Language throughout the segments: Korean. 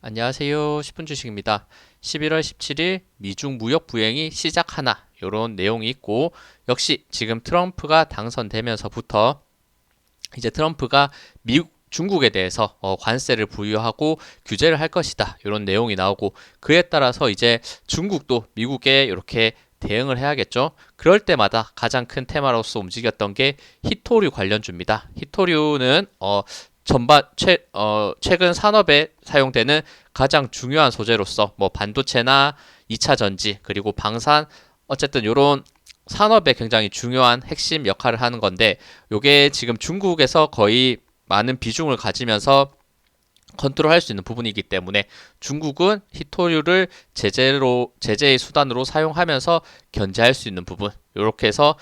안녕하세요. 10분 주식입니다. 11월 17일 미중 무역 부행이 시작하나 이런 내용이 있고 역시 지금 트럼프가 당선되면서부터 이제 트럼프가 중국에 대해서 관세를 부여하고 규제를 할 것이다. 이런 내용이 나오고 그에 따라서 이제 중국도 미국에 이렇게 대응을 해야겠죠. 그럴 때마다 가장 큰 테마로서 움직였던 게 히토류 관련주입니다. 히토류는 최근 산업에 사용되는 가장 중요한 소재로서 뭐 반도체나 2차 전지 그리고 방산 어쨌든 이런 산업에 굉장히 중요한 핵심 역할을 하는 건데 요게 지금 중국에서 거의 많은 비중을 가지면서 컨트롤할 수 있는 부분이기 때문에 중국은 히토류를 제재의 수단으로 사용하면서 견제할 수 있는 부분 이렇게 해서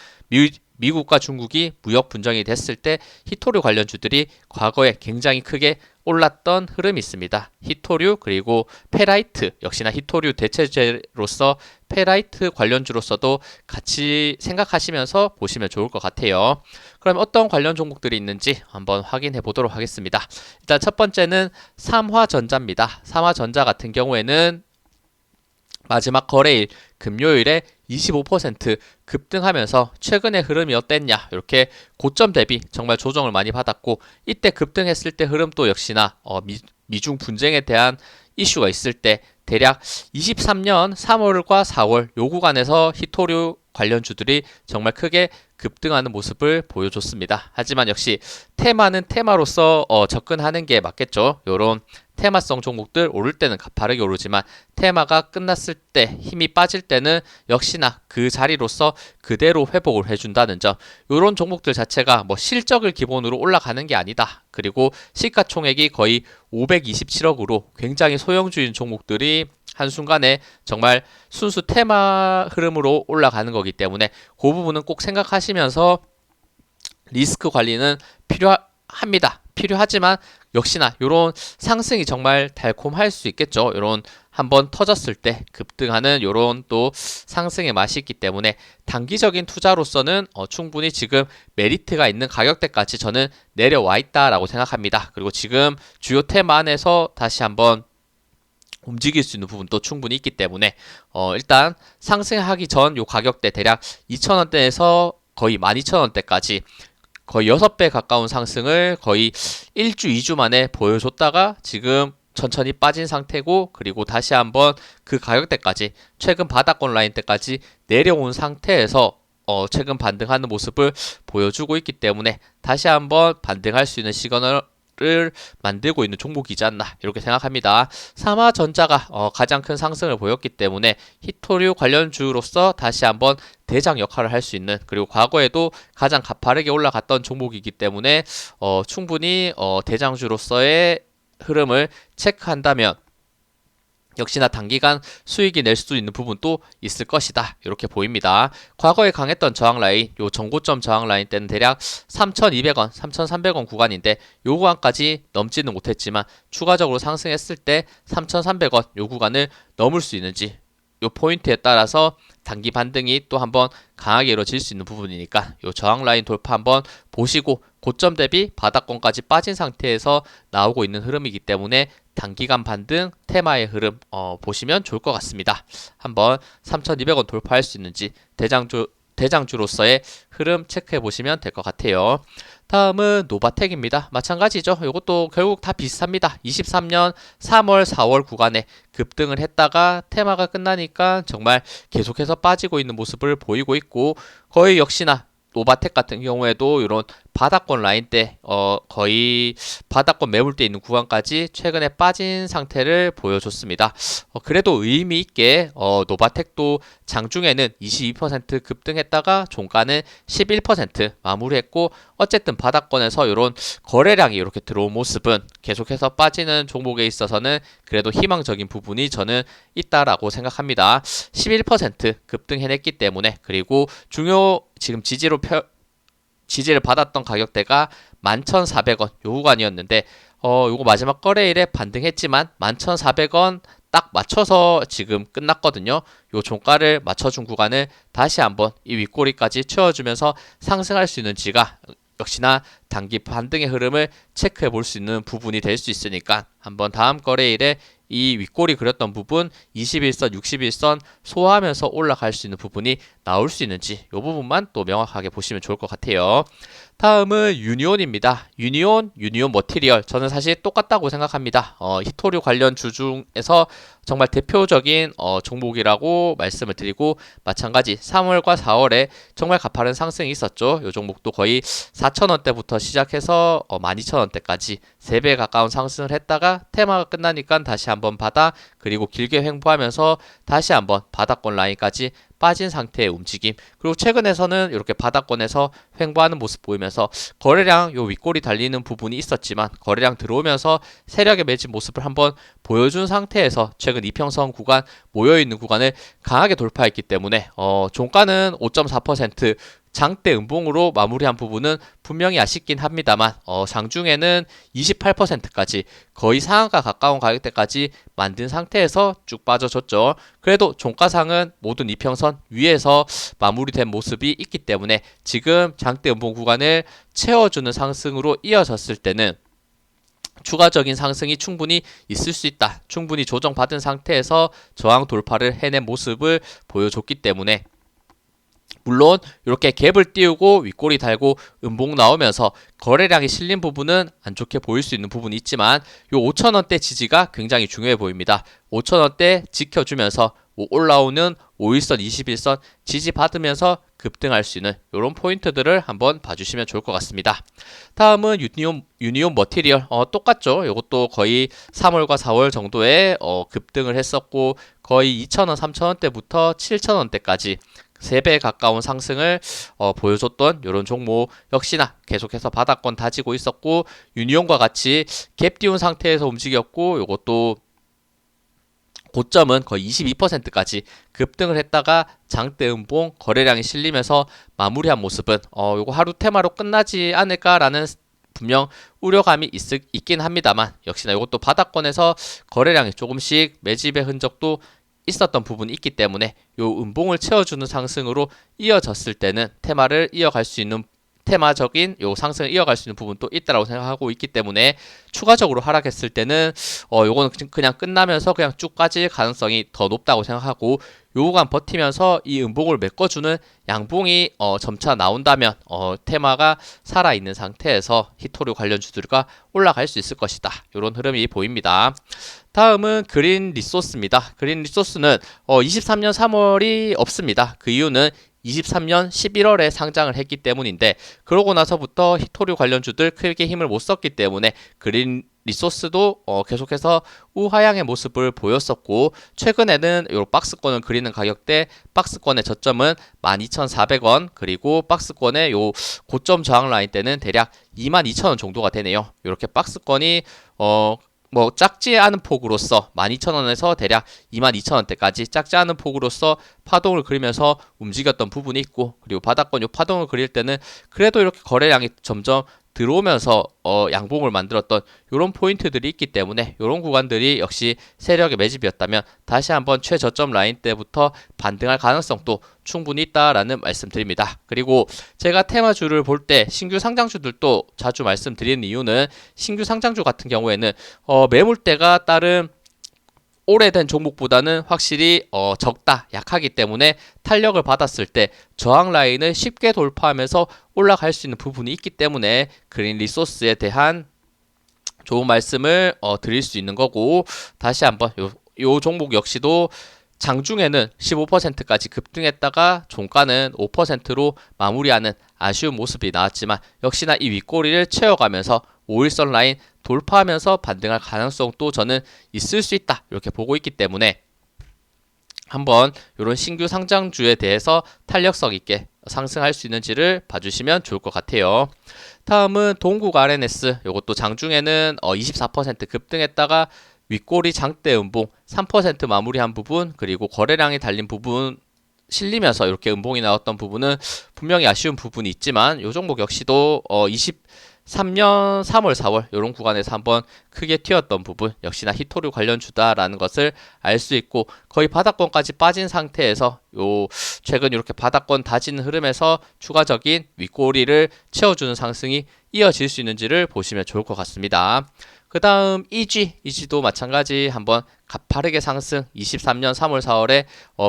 미국과 중국이 무역 분쟁이 됐을 때 히토류 관련주들이 과거에 굉장히 크게 올랐던 흐름이 있습니다. 히토류 그리고 페라이트 역시나 히토류 대체제로서 페라이트 관련주로서도 같이 생각하시면서 보시면 좋을 것 같아요. 그럼 어떤 관련 종목들이 있는지 한번 확인해 보도록 하겠습니다. 일단 첫 번째는 삼화전자입니다. 삼화전자 같은 경우에는 마지막 거래일 금요일에 25% 급등하면서 최근의 흐름이 어땠냐 이렇게 고점 대비 정말 조정을 많이 받았고 이때 급등했을 때 흐름도 역시나 미중 분쟁에 대한 이슈가 있을 때 대략 23년 3월과 4월 요 구간에서 히토류 관련주들이 정말 크게 급등하는 모습을 보여줬습니다. 하지만 역시 테마는 테마로서 접근하는 게 맞겠죠. 요런 테마성 종목들 오를 때는 가파르게 오르지만 테마가 끝났을 때 힘이 빠질 때는 역시나 그 자리로서 그대로 회복을 해준다는 점. 이런 종목들 자체가 뭐 실적을 기본으로 올라가는 게 아니다. 그리고 시가총액이 거의 527억으로 굉장히 소형주인 종목들이 한순간에 정말 순수 테마 흐름으로 올라가는 거기 때문에 그 부분은 꼭 생각하시면서 리스크 관리는 필요합니다. 필요하지만 역시나 이런 상승이 정말 달콤할 수 있겠죠. 이런 한번 터졌을 때 급등하는 이런 또 상승의 맛이 있기 때문에 단기적인 투자로서는 충분히 지금 메리트가 있는 가격대까지 저는 내려와 있다라고 생각합니다. 그리고 지금 주요 테마 안에서 다시 한번 움직일 수 있는 부분도 충분히 있기 때문에 일단 상승하기 전 요 가격대 대략 2,000원대에서 거의 12,000원대까지 거의 6배 가까운 상승을 거의 1주, 2주 만에 보여줬다가 지금 천천히 빠진 상태고 그리고 다시 한번 그 가격대까지 최근 바닥권 라인 때까지 내려온 상태에서 최근 반등하는 모습을 보여주고 있기 때문에 다시 한번 반등할 수 있는 시그널을 만들고 있는 종목이지 않나 이렇게 생각합니다. 삼화전자가 가장 큰 상승을 보였기 때문에 히토류 관련주로서 다시 한번 대장 역할을 할 수 있는 그리고 과거에도 가장 가파르게 올라갔던 종목이기 때문에 충분히 대장주로서의 흐름을 체크한다면 역시나 단기간 수익이 낼 수 있는 부분도 있을 것이다. 이렇게 보입니다. 과거에 강했던 저항 라인, 요 전고점 저항 라인 때는 대략 3,200원, 3,300원 구간인데 요 구간까지 넘지는 못했지만 추가적으로 상승했을 때 3,300원 요 구간을 넘을 수 있는지 요 포인트에 따라서 단기 반등이 또 한번 강하게 이루어질 수 있는 부분이니까 요 저항 라인 돌파 한번 보시고 고점 대비 바닥권까지 빠진 상태에서 나오고 있는 흐름이기 때문에 단기간 반등 테마의 흐름 보시면 좋을 것 같습니다. 한번 3,200원 돌파할 수 있는지 대장주로서의 흐름 체크해 보시면 될 것 같아요. 다음은 노바텍입니다. 마찬가지죠. 이것도 결국 다 비슷합니다. 23년 3월, 4월 구간에 급등을 했다가 테마가 끝나니까 정말 계속해서 빠지고 있는 모습을 보이고 있고 거의 역시나 노바텍 같은 경우에도 이런 바닥권 라인 때 거의 바닥권 매물대 있는 구간까지 최근에 빠진 상태를 보여줬습니다. 그래도 의미 있게 노바텍도 장중에는 22% 급등했다가 종가는 11% 마무리했고 어쨌든 바닥권에서 이런 거래량이 이렇게 들어온 모습은 계속해서 빠지는 종목에 있어서는 그래도 희망적인 부분이 저는 있다라고 생각합니다. 11% 급등해냈기 때문에 그리고 중요 지금 지지를 받았던 가격대가 11,400원 요 구간이었는데 요거 마지막 거래일에 반등했지만 11,400원 딱 맞춰서 지금 끝났거든요. 요 종가를 맞춰준 구간을 다시 한번 이 윗꼬리까지 채워주면서 상승할 수 있는지가 역시나 단기 반등의 흐름을 체크해 볼 수 있는 부분이 될 수 있으니까 한번 다음 거래일에 이 윗골이 그렸던 부분 21선, 61선 소화하면서 올라갈 수 있는 부분이 나올 수 있는지 이 부분만 또 명확하게 보시면 좋을 것 같아요. 다음은 유니온입니다. 유니온 머티리얼 저는 사실 똑같다고 생각합니다. 히토류 관련 주 중에서 정말 대표적인 종목이라고 말씀을 드리고 마찬가지 3월과 4월에 정말 가파른 상승이 있었죠. 이 종목도 거의 4,000원대부터 시작해서 12,000원대까지 3배 가까운 상승을 했다가 테마가 끝나니까 다시 한번 바닥 그리고 길게 횡보하면서 다시 한번 바닥권 라인까지 빠진 상태의 움직임 그리고 최근에서는 이렇게 바닥권에서 횡보하는 모습 보이면서 거래량 요 윗골이 달리는 부분이 있었지만 거래량 들어오면서 세력의 매집 모습을 한번 보여준 상태에서 최근 이평선 구간 모여있는 구간을 강하게 돌파했기 때문에 종가는 5.4% 장대 음봉으로 마무리한 부분은 분명히 아쉽긴 합니다만 장중에는 28%까지 거의 상한가 가까운 가격대까지 만든 상태에서 쭉 빠져줬죠. 그래도 종가상은 모든 이평선 위에서 마무리된 모습이 있기 때문에 지금 장대 음봉 구간을 채워주는 상승으로 이어졌을 때는 추가적인 상승이 충분히 있을 수 있다. 충분히 조정받은 상태에서 저항 돌파를 해낸 모습을 보여줬기 때문에 물론 이렇게 갭을 띄우고 윗골이 달고 음봉 나오면서 거래량이 실린 부분은 안 좋게 보일 수 있는 부분이 있지만 요 5,000원대 지지가 굉장히 중요해 보입니다. 5,000원대 지켜주면서 올라오는 5일선, 21선 지지받으면서 급등할 수 있는 이런 포인트들을 한번 봐주시면 좋을 것 같습니다. 다음은 유니온 머티리얼 똑같죠. 이것도 거의 3월과 4월 정도에 급등을 했었고 거의 2,000원, 3,000원대부터 7,000원대까지 3배 가까운 상승을 보여줬던 이런 종목 역시나 계속해서 바닥권 다지고 있었고 유니온과 같이 갭 띄운 상태에서 움직였고 이것도 고점은 거의 22%까지 급등을 했다가 장대 음봉 거래량이 실리면서 마무리한 모습은 요거 하루 테마로 끝나지 않을까라는 분명 우려감이 있긴 합니다만 역시나 이것도 바닥권에서 거래량이 조금씩 매집의 흔적도 있었던 부분이 있기 때문에 요 음봉을 채워주는 상승으로 이어졌을 때는 테마를 이어갈 수 있는 테마적인 요 상승을 이어갈 수 있는 부분도 있다라고 생각하고 있기 때문에 추가적으로 하락했을 때는 요거는 그냥 끝나면서 그냥 쭉 빠질 가능성이 더 높다고 생각하고 요 구간 버티면서 이 음봉을 메꿔주는 양봉이 점차 나온다면 테마가 살아있는 상태에서 히토류 관련 주들과 올라갈 수 있을 것이다. 이런 흐름이 보입니다. 다음은 그린 리소스입니다. 그린 리소스는 23년 3월이 없습니다. 그 이유는 23년 11월에 상장을 했기 때문인데 그러고 나서부터 히토류 관련주들 크게 힘을 못 썼기 때문에 그린 리소스도 계속해서 우하향의 모습을 보였었고 최근에는 요 박스권을 그리는 가격대 박스권의 저점은 12,400원 그리고 박스권의 요 고점 저항 라인 때는 대략 22,000원 정도가 되네요. 이렇게 박스권이 작지 않은 폭으로서 12,000원에서 대략 22,000원대까지 작지 않은 폭으로서 파동을 그리면서 움직였던 부분이 있고 그리고 바닥권 요 파동을 그릴 때는 그래도 이렇게 거래량이 점점 들어오면서 양봉을 만들었던 이런 포인트들이 있기 때문에 이런 구간들이 역시 세력의 매집이었다면 다시 한번 최저점 라인 때부터 반등할 가능성도 충분히 있다라는 말씀드립니다. 그리고 제가 테마주를 볼 때 신규 상장주들도 자주 말씀드리는 이유는 신규 상장주 같은 경우에는 매물대가 다른 오래된 종목보다는 확실히 적다, 약하기 때문에 탄력을 받았을 때 저항 라인을 쉽게 돌파하면서 올라갈 수 있는 부분이 있기 때문에 그린 리소스에 대한 좋은 말씀을 드릴 수 있는 거고 다시 한번 요 종목 역시도 장중에는 15%까지 급등했다가 종가는 5%로 마무리하는 아쉬운 모습이 나왔지만 역시나 이 윗꼬리를 채워가면서 5일선 라인 돌파하면서 반등할 가능성도 저는 있을 수 있다 이렇게 보고 있기 때문에 한번 이런 신규 상장주에 대해서 탄력성 있게 상승할 수 있는지를 봐주시면 좋을 것 같아요. 다음은 동국 RNS 이것도 장중에는 24% 급등했다가 윗꼬리 장대 음봉 3% 마무리한 부분 그리고 거래량이 달린 부분 실리면서 이렇게 음봉이 나왔던 부분은 분명히 아쉬운 부분이 있지만 이 종목 역시도 23년 3월, 4월 이런 구간에서 한번 크게 튀었던 부분 역시나 히토류 관련주다라는 것을 알 수 있고 거의 바닥권까지 빠진 상태에서 요 최근 이렇게 바닥권 다지는 흐름에서 추가적인 윗꼬리를 채워주는 상승이 이어질 수 있는지를 보시면 좋을 것 같습니다. 그 다음 EG도 마찬가지 한번 가파르게 상승 23년 3월 4월에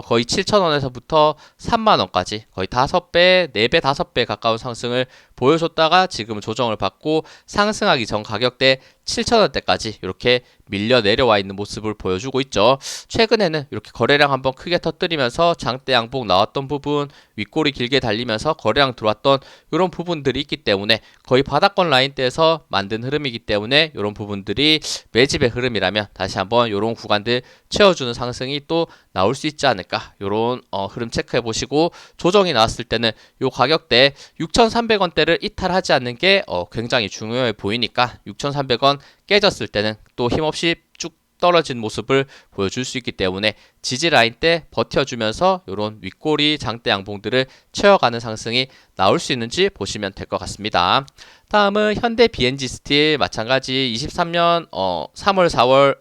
거의 7,000원에서부터 3만원까지 거의 5배, 4배, 5배 가까운 상승을 보여줬다가 지금 조정을 받고 상승하기 전 가격대 7,000원대까지 이렇게 밀려 내려와 있는 모습을 보여주고 있죠. 최근에는 이렇게 거래량 한번 크게 터뜨리면서 장대 양봉 나왔던 부분, 윗꼬리 길게 달리면서 거래량 들어왔던 이런 부분들이 있기 때문에 거의 바닥권 라인대에서 만든 흐름이기 때문에 이런 부분들이 매집의 흐름이라면 다시 한번 이런 구간들 채워주는 상승이 또 나올 수 있지 않을까, 이런 흐름 체크해 보시고 조정이 나왔을 때는 이 가격대 6,300원대를 이탈하지 않는 게 굉장히 중요해 보이니까 6,300원 깨졌을 때는 또 힘없이 쭉 떨어진 모습을 보여줄 수 있기 때문에 지지 라인 때 버텨주면서 이런 윗꼬리 장대 양봉들을 채워가는 상승이 나올 수 있는지 보시면 될 것 같습니다. 다음은 현대 BNG 스틸 마찬가지 23년 3월 4월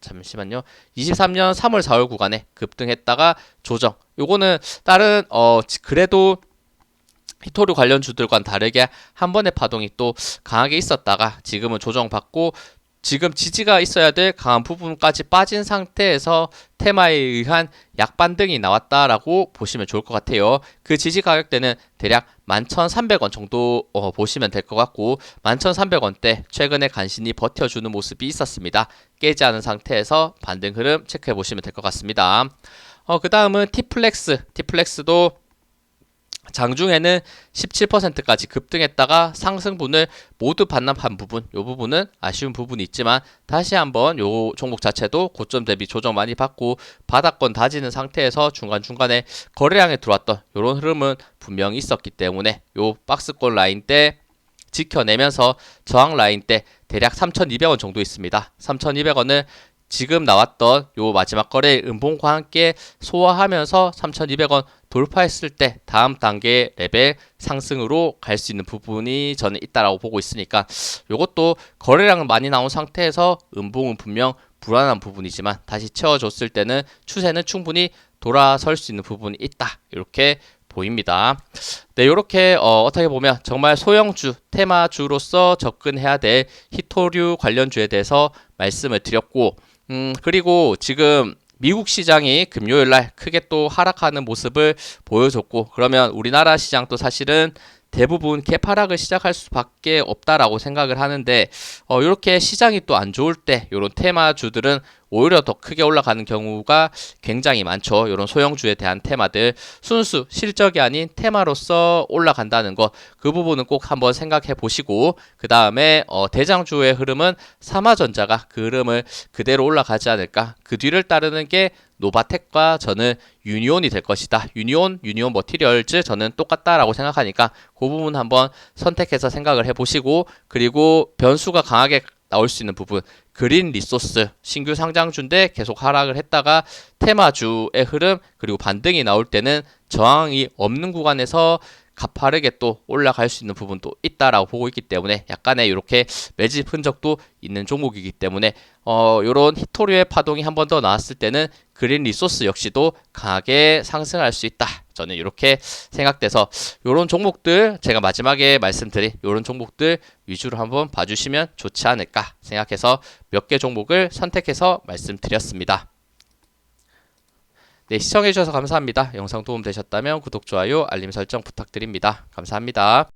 잠시만요. 23년 3월 4월 구간에 급등했다가 조정. 요거는 다른 그래도 히토류 관련주들과는 다르게 한 번의 파동이 또 강하게 있었다가 지금은 조정받고 지금 지지가 있어야 될 강한 부분까지 빠진 상태에서 테마에 의한 약반등이 나왔다라고 보시면 좋을 것 같아요. 그 지지 가격대는 대략 11,300원 정도 보시면 될 것 같고 11,300원대 최근에 간신히 버텨주는 모습이 있었습니다. 깨지 않은 상태에서 반등 흐름 체크해 보시면 될 것 같습니다. 그 다음은 T플렉스도 장중에는 17%까지 급등했다가 상승분을 모두 반납한 부분, 이 부분은 아쉬운 부분이 있지만 다시 한번 이 종목 자체도 고점 대비 조정 많이 받고 바닥권 다지는 상태에서 중간중간에 거래량에 들어왔던 이런 흐름은 분명히 있었기 때문에 이 박스권 라인 때 지켜내면서 저항 라인 때 대략 3,200원 정도 있습니다. 3,200원을 지금 나왔던 요 마지막 거래 음봉과 함께 소화하면서 3,200원 돌파했을 때 다음 단계 레벨 상승으로 갈 수 있는 부분이 저는 있다라고 보고 있으니까 요것도 거래량은 많이 나온 상태에서 음봉은 분명 불안한 부분이지만 다시 채워줬을 때는 추세는 충분히 돌아설 수 있는 부분이 있다, 이렇게 보입니다. 네, 이렇게 어떻게 보면 정말 소형주, 테마주로서 접근해야 될 히토류 관련주에 대해서 말씀을 드렸고 그리고 지금 미국 시장이 금요일날 크게 또 하락하는 모습을 보여줬고 그러면 우리나라 시장도 사실은 대부분 개파락을 시작할 수밖에 없다라고 생각을 하는데 이렇게 시장이 또 안 좋을 때 이런 테마주들은 오히려 더 크게 올라가는 경우가 굉장히 많죠. 이런 소형주에 대한 테마들 순수 실적이 아닌 테마로서 올라간다는 것, 그 부분은 꼭 한번 생각해 보시고 그 다음에 대장주의 흐름은 삼화전자가 그 흐름을 그대로 올라가지 않을까, 그 뒤를 따르는 게 노바텍과 저는 유니온이 될 것이다. 유니온 머티리얼즈 저는 똑같다라고 생각하니까 그 부분 한번 선택해서 생각을 해보시고 그리고 변수가 강하게 나올 수 있는 부분 그린 리소스 신규 상장주인데 계속 하락을 했다가 테마주의 흐름 그리고 반등이 나올 때는 저항이 없는 구간에서 가파르게 또 올라갈 수 있는 부분도 있다라고 보고 있기 때문에 약간의 이렇게 매집 흔적도 있는 종목이기 때문에 요런 히토류의 파동이 한 번 더 나왔을 때는 그린 리소스 역시도 강하게 상승할 수 있다. 저는 이렇게 생각돼서 요런 종목들 제가 마지막에 말씀드린 요런 종목들 위주로 한번 봐주시면 좋지 않을까 생각해서 몇 개 종목을 선택해서 말씀드렸습니다. 네, 시청해주셔서 감사합니다. 영상 도움 되셨다면 구독, 좋아요, 알림 설정 부탁드립니다. 감사합니다.